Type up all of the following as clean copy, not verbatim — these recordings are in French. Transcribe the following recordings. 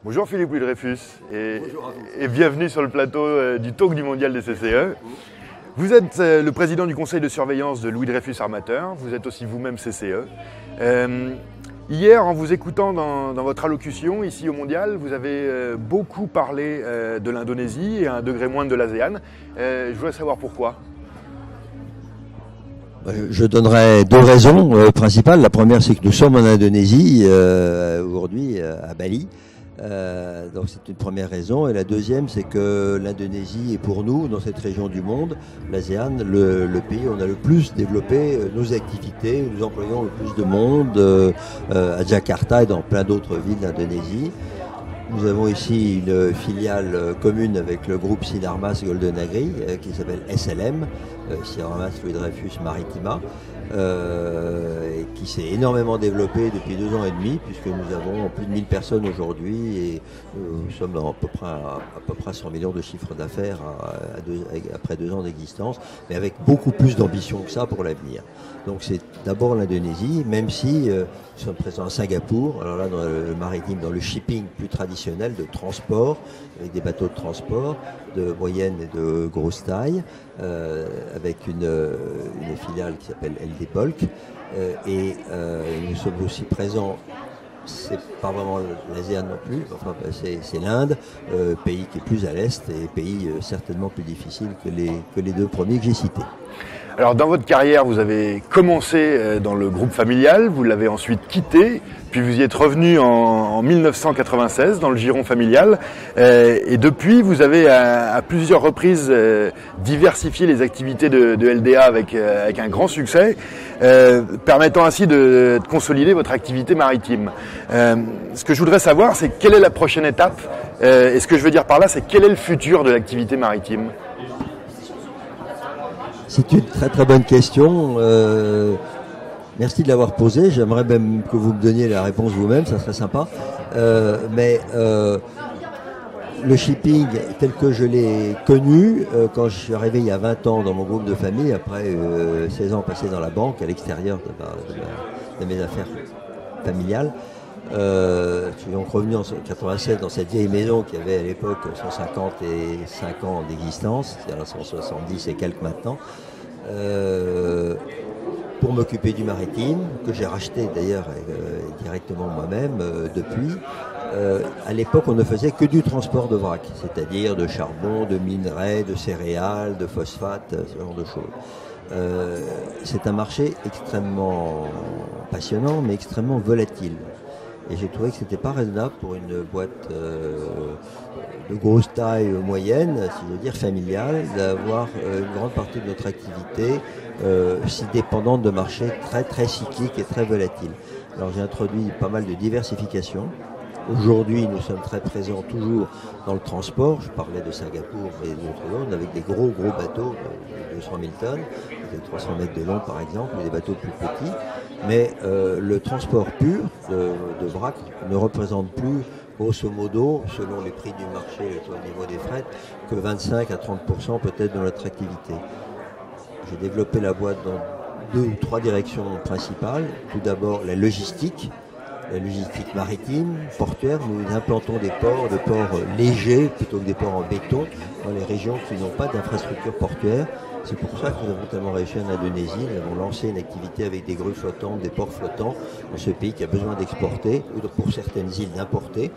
Bonjour Philippe Louis Dreyfus Bonjour à vous. et bienvenue sur le plateau du Talk du Mondial des CCE. Vous êtes le président du conseil de surveillance de Louis Dreyfus Armateur, vous êtes aussi vous-même CCE. Hier, en vous écoutant dans votre allocution ici au Mondial, vous avez beaucoup parlé de l'Indonésie et à un degré moindre de l'ASEAN. Je voudrais savoir pourquoi. Je donnerai deux raisons principales. La première, c'est que nous sommes en Indonésie, aujourd'hui à Bali. Donc c'est une première raison. Et la deuxième, c'est que l'Indonésie est pour nous, dans cette région du monde, l'ASEAN, le pays où on a le plus développé nos activités, où nous employons le plus de monde à Jakarta et dans plein d'autres villes d'Indonésie. Nous avons ici une filiale commune avec le groupe Sinarmas Golden Agri qui s'appelle SLM, Sinarmas Louis Dreyfus Maritima, et qui s'est énormément développée depuis 2 ans et demi, puisque nous avons plus de 1000 personnes aujourd'hui et nous sommes à peu près 100 millions de chiffre d'affaires après 2 ans d'existence, mais avec beaucoup plus d'ambition que ça pour l'avenir. Donc c'est d'abord l'Indonésie, même si nous sommes présents à Singapour, alors là dans le maritime, dans le shipping plus traditionnel de transport, avec des bateaux de transport de moyenne et de grosse taille, avec une filiale qui s'appelle LD Bulk, et nous sommes aussi présents. C'est pas vraiment l'ASEAN non plus, enfin c'est l'Inde, pays qui est plus à l'est et pays certainement plus difficile que les deux premiers que j'ai cités. Alors dans votre carrière, vous avez commencé dans le groupe familial, vous l'avez ensuite quitté, puis vous y êtes revenu en 1996 dans le giron familial, et depuis vous avez à plusieurs reprises diversifié les activités de LDA avec un grand succès, permettant ainsi de consolider votre activité maritime. Ce que je voudrais savoir, c'est quelle est la prochaine étape, et ce que je veux dire par là, c'est quel est le futur de l'activité maritime ? C'est une très très bonne question. Merci de l'avoir posée. J'aimerais même que vous me donniez la réponse vous-même, ça serait sympa. Mais le shipping tel que je l'ai connu, quand je suis arrivé il y a 20 ans dans mon groupe de famille, après 16 ans passés dans la banque, à l'extérieur de mes affaires familiales, je suis donc revenu en 1987 dans cette vieille maison qui avait à l'époque 155 ans d'existence, c'est-à-dire 170 et quelques maintenant, pour m'occuper du maritime, que j'ai racheté d'ailleurs directement moi-même depuis. À l'époque, on ne faisait que du transport de vrac, c'est-à-dire de charbon, de minerais, de céréales, de phosphate, ce genre de choses. C'est un marché extrêmement passionnant, mais extrêmement volatile. Et j'ai trouvé que c'était pas raisonnable pour une boîte de grosse taille moyenne, si je veux dire familiale, d'avoir une grande partie de notre activité si dépendante de marchés très très cycliques et très volatiles. Alors j'ai introduit pas mal de diversification. Aujourd'hui, nous sommes très présents toujours dans le transport. Je parlais de Singapour et d'autres zones avec des gros bateaux de 200 000 tonnes, de 300 mètres de long par exemple, ou des bateaux plus petits. Mais le transport pur de vrac ne représente plus, grosso modo, selon les prix du marché au niveau des frettes, que 25 à 30% peut-être de notre activité. J'ai développé la boîte dans 2 ou 3 directions principales. Tout d'abord, la logistique maritime, portuaire. Nous implantons des ports légers plutôt que des ports en béton dans les régions qui n'ont pas d'infrastructure portuaire. C'est pour ça que nous avons tellement réussi en Indonésie. Nous avons lancé une activité avec des grues flottantes, des ports flottants dans ce pays qui a besoin d'exporter ou pour certaines îles d'importer.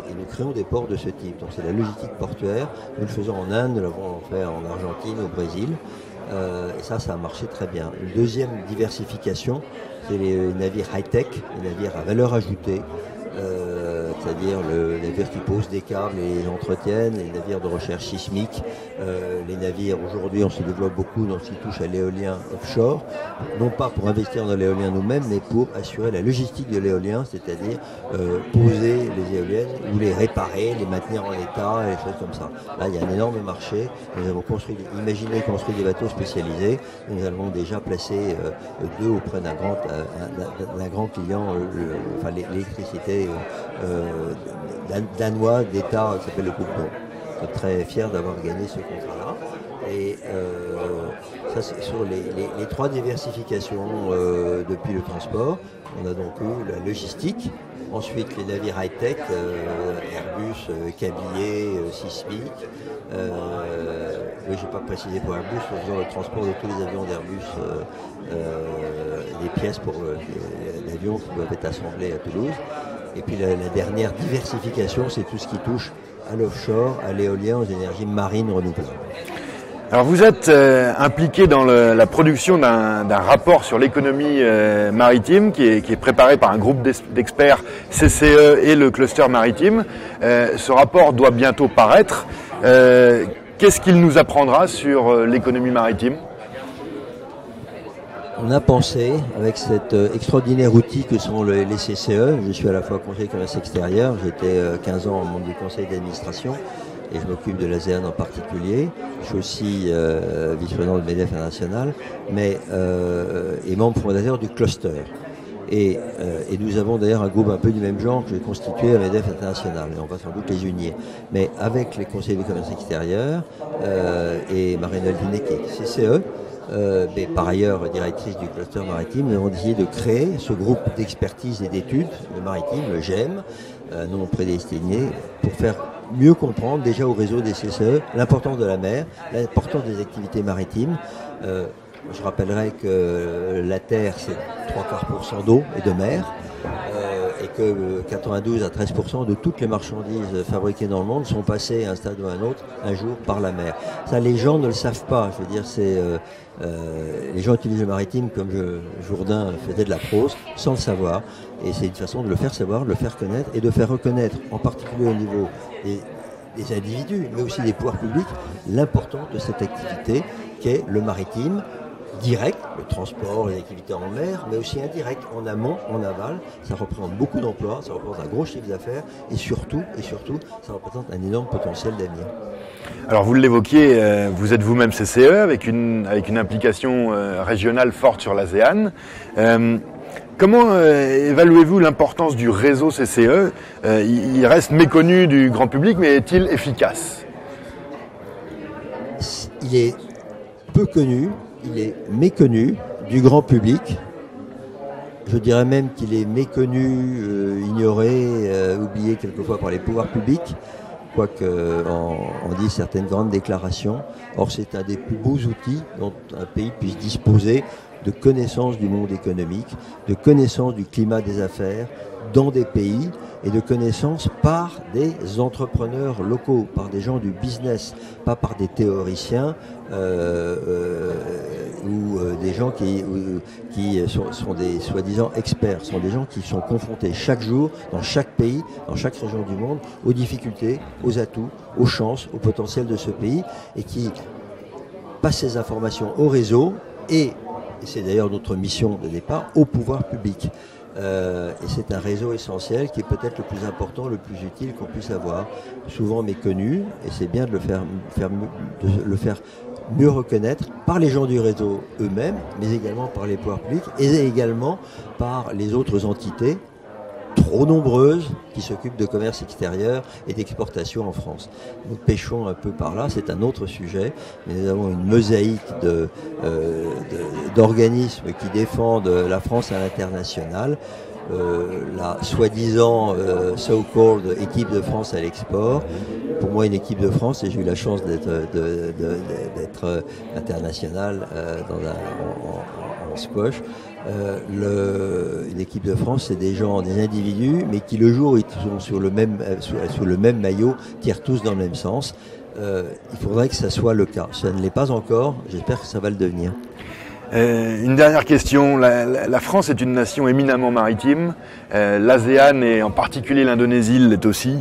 Et nous créons des ports de ce type. Donc c'est la logistique portuaire. Nous le faisons en Inde, nous l'avons fait en Argentine, au Brésil. Et ça a marché très bien. Une deuxième diversification, c'est les navires high-tech, les navires à valeur ajoutée, c'est-à-dire le navire qui pose des câbles et les entretiennent, les navires de recherche sismique, les navires, aujourd'hui on se développe beaucoup dans ce qui touche à l'éolien offshore, non pas pour investir dans l'éolien nous-mêmes, mais pour assurer la logistique de l'éolien, c'est-à-dire poser les éoliennes ou les réparer, les maintenir en état, et des choses comme ça. Là il y a un énorme marché, nous avons construit des bateaux spécialisés, et nous avons déjà placé 2 auprès d'un grand client, l'électricité danois d'État qui s'appelle le groupe Don. Je suis très fier d'avoir gagné ce contrat-là. Et ça, c'est sur les 3 diversifications depuis le transport. On a donc eu la logistique, Ensuite, les navires high-tech, Airbus, Cabillet, Sismic. Oui, je n'ai pas précisé pour Airbus, nous faisons le transport de tous les avions d'Airbus, des pièces pour l'avion qui doivent être assemblées à Toulouse. Et puis la dernière diversification, c'est tout ce qui touche à l'offshore, à l'éolien, aux énergies marines renouvelables. Alors vous êtes impliqué dans la production d'un rapport sur l'économie maritime qui est préparé par un groupe d'experts CCE et le cluster maritime. Ce rapport doit bientôt paraître. Qu'est-ce qu'il nous apprendra sur l'économie maritime ? On a pensé, avec cet extraordinaire outil que sont les CCE, je suis à la fois conseiller commerce extérieur, j'étais 15 ans membre du conseil d'administration, et je m'occupe de l'ASEAN en particulier. Je suis aussi vice-président de MEDEF International, et membre fondateur du cluster. Et nous avons d'ailleurs un groupe un peu du même genre que j'ai constitué à MEDEF International, et on va sans doute les unir. Mais avec les conseillers du commerce extérieur et Marie-Noëlle Vinet qui est CCE, mais par ailleurs directrice du cluster maritime, nous avons décidé de créer ce groupe d'expertise et d'études, le maritime, le GEM, non prédestiné, pour faire mieux comprendre déjà au réseau des CCE l'importance de la mer, l'importance des activités maritimes. Je rappellerai que la Terre, c'est 3/4% d'eau et de mer, et que 92 à 13% de toutes les marchandises fabriquées dans le monde sont passées à un stade ou à un autre, un jour, par la mer. Ça, les gens ne le savent pas. Je veux dire, les gens utilisent le maritime comme Jourdain faisait de la prose, sans le savoir. Et c'est une façon de le faire savoir, de le faire connaître et de faire reconnaître, en particulier au niveau des individus, mais aussi des pouvoirs publics, l'importance de cette activité qu'est le maritime, direct, le transport, les activités en mer, mais aussi indirect, en amont, en aval. Ça représente beaucoup d'emplois, ça représente un gros chiffre d'affaires et surtout, ça représente un énorme potentiel d'avenir. Alors vous l'évoquiez, vous êtes vous-même CCE avec une implication régionale forte sur l'ASEAN. Comment évaluez-vous l'importance du réseau CCE ? Il reste méconnu du grand public, mais est-il efficace ? Il est peu connu, il est méconnu du grand public. Je dirais même qu'il est méconnu, ignoré, oublié quelquefois par les pouvoirs publics, quoique on dit certaines grandes déclarations. Or, c'est un des plus beaux outils dont un pays puisse disposer de connaissance du monde économique, de connaissance du climat des affaires dans des pays et de connaissance par des entrepreneurs locaux, par des gens du business, pas par des théoriciens ou des gens qui sont des soi-disant experts, sont des gens qui sont confrontés chaque jour, dans chaque pays, dans chaque région du monde, aux difficultés, aux atouts, aux chances, au potentiel de ce pays et qui passent ces informations au réseau et c'est d'ailleurs notre mission de départ, au pouvoir public. Et c'est un réseau essentiel qui est peut-être le plus important, le plus utile qu'on puisse avoir, souvent méconnu, et c'est bien de le faire mieux reconnaître par les gens du réseau eux-mêmes, mais également par les pouvoirs publics et également par les autres entités trop nombreuses qui s'occupent de commerce extérieur et d'exportation en France. Nous pêchons un peu par là, c'est un autre sujet, mais nous avons une mosaïque d'organismes qui défendent la France à l'international. La soi-disant so-called équipe de France à l'export. Pour moi, une équipe de France, et j'ai eu la chance d'être international en squash. Une équipe de France, c'est des gens, des individus, mais qui le jour ils sont sous le même maillot, tirent tous dans le même sens. Il faudrait que ça soit le cas. Ça ne l'est pas encore. J'espère que ça va le devenir. Une dernière question. La France est une nation éminemment maritime. L'ASEAN et en particulier l'Indonésie l'est aussi.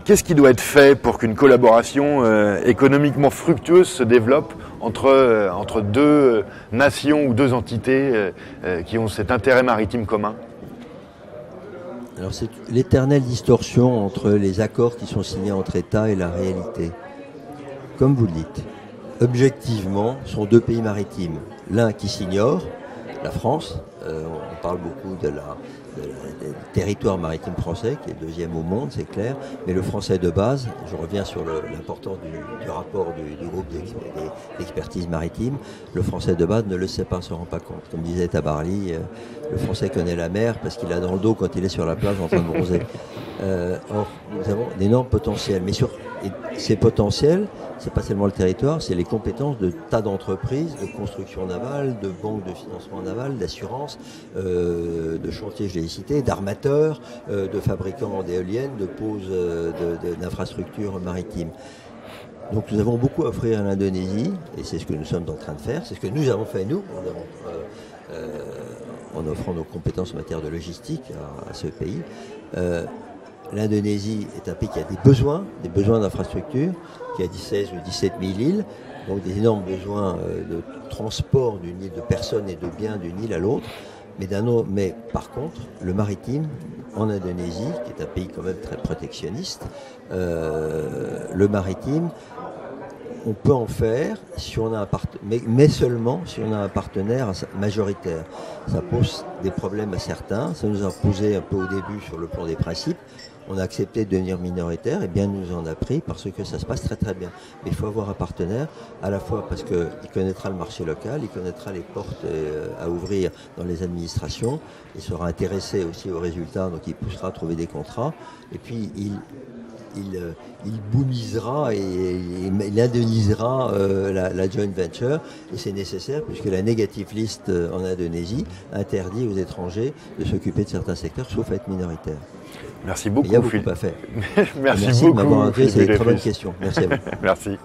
Qu'est-ce qui doit être fait pour qu'une collaboration économiquement fructueuse se développe entre deux nations ou deux entités qui ont cet intérêt maritime commun ? Alors c'est l'éternelle distorsion entre les accords qui sont signés entre États et la réalité. Comme vous le dites, objectivement, ce sont deux pays maritimes. L'un qui s'ignore, la France, On parle beaucoup du territoire maritime français, qui est deuxième au monde, c'est clair, mais le français de base, je reviens sur l'importance du rapport du groupe d'expertise maritime, le français de base ne le sait pas, ne se rend pas compte. Comme disait Tabarly, le français connaît la mer parce qu'il a dans le dos quand il est sur la plage en train de bronzer. Or, nous avons d'énormes potentiels, mais ces potentiels, c'est pas seulement le territoire, c'est les compétences de tas d'entreprises, de construction navale, de banques de financement naval, d'assurance, de chantiers, je l'ai cité, d'armateurs, de fabricants d'éoliennes, de poses d'infrastructures maritimes. Donc nous avons beaucoup à offrir à l'Indonésie, et c'est ce que nous sommes en train de faire, c'est ce que nous avons fait nous, en offrant nos compétences en matière de logistique à ce pays. L'Indonésie est un pays qui a des besoins d'infrastructures, qui a 16 ou 17 000 îles, donc des énormes besoins de transport d'une île, de personnes et de biens d'une île à l'autre. Mais par contre, le maritime en Indonésie, qui est un pays quand même très protectionniste, le maritime, on peut en faire si on a un mais seulement si on a un partenaire majoritaire. Ça pose des problèmes à certains, ça nous a posé un peu au début sur le plan des principes. On a accepté de devenir minoritaire et bien nous en a pris parce que ça se passe très très bien. Mais il faut avoir un partenaire à la fois parce qu'il connaîtra le marché local, il connaîtra les portes à ouvrir dans les administrations, il sera intéressé aussi aux résultats, donc il poussera à trouver des contrats et puis il boomisera et il indemnisera la joint venture et c'est nécessaire puisque la negative list en Indonésie interdit aux étrangers de s'occuper de certains secteurs sauf à être minoritaires. Merci beaucoup. Il y a beaucoup à faire. Merci beaucoup. beaucoup. De m'avoir invité, c'est une très bonne question. Merci à vous. Merci.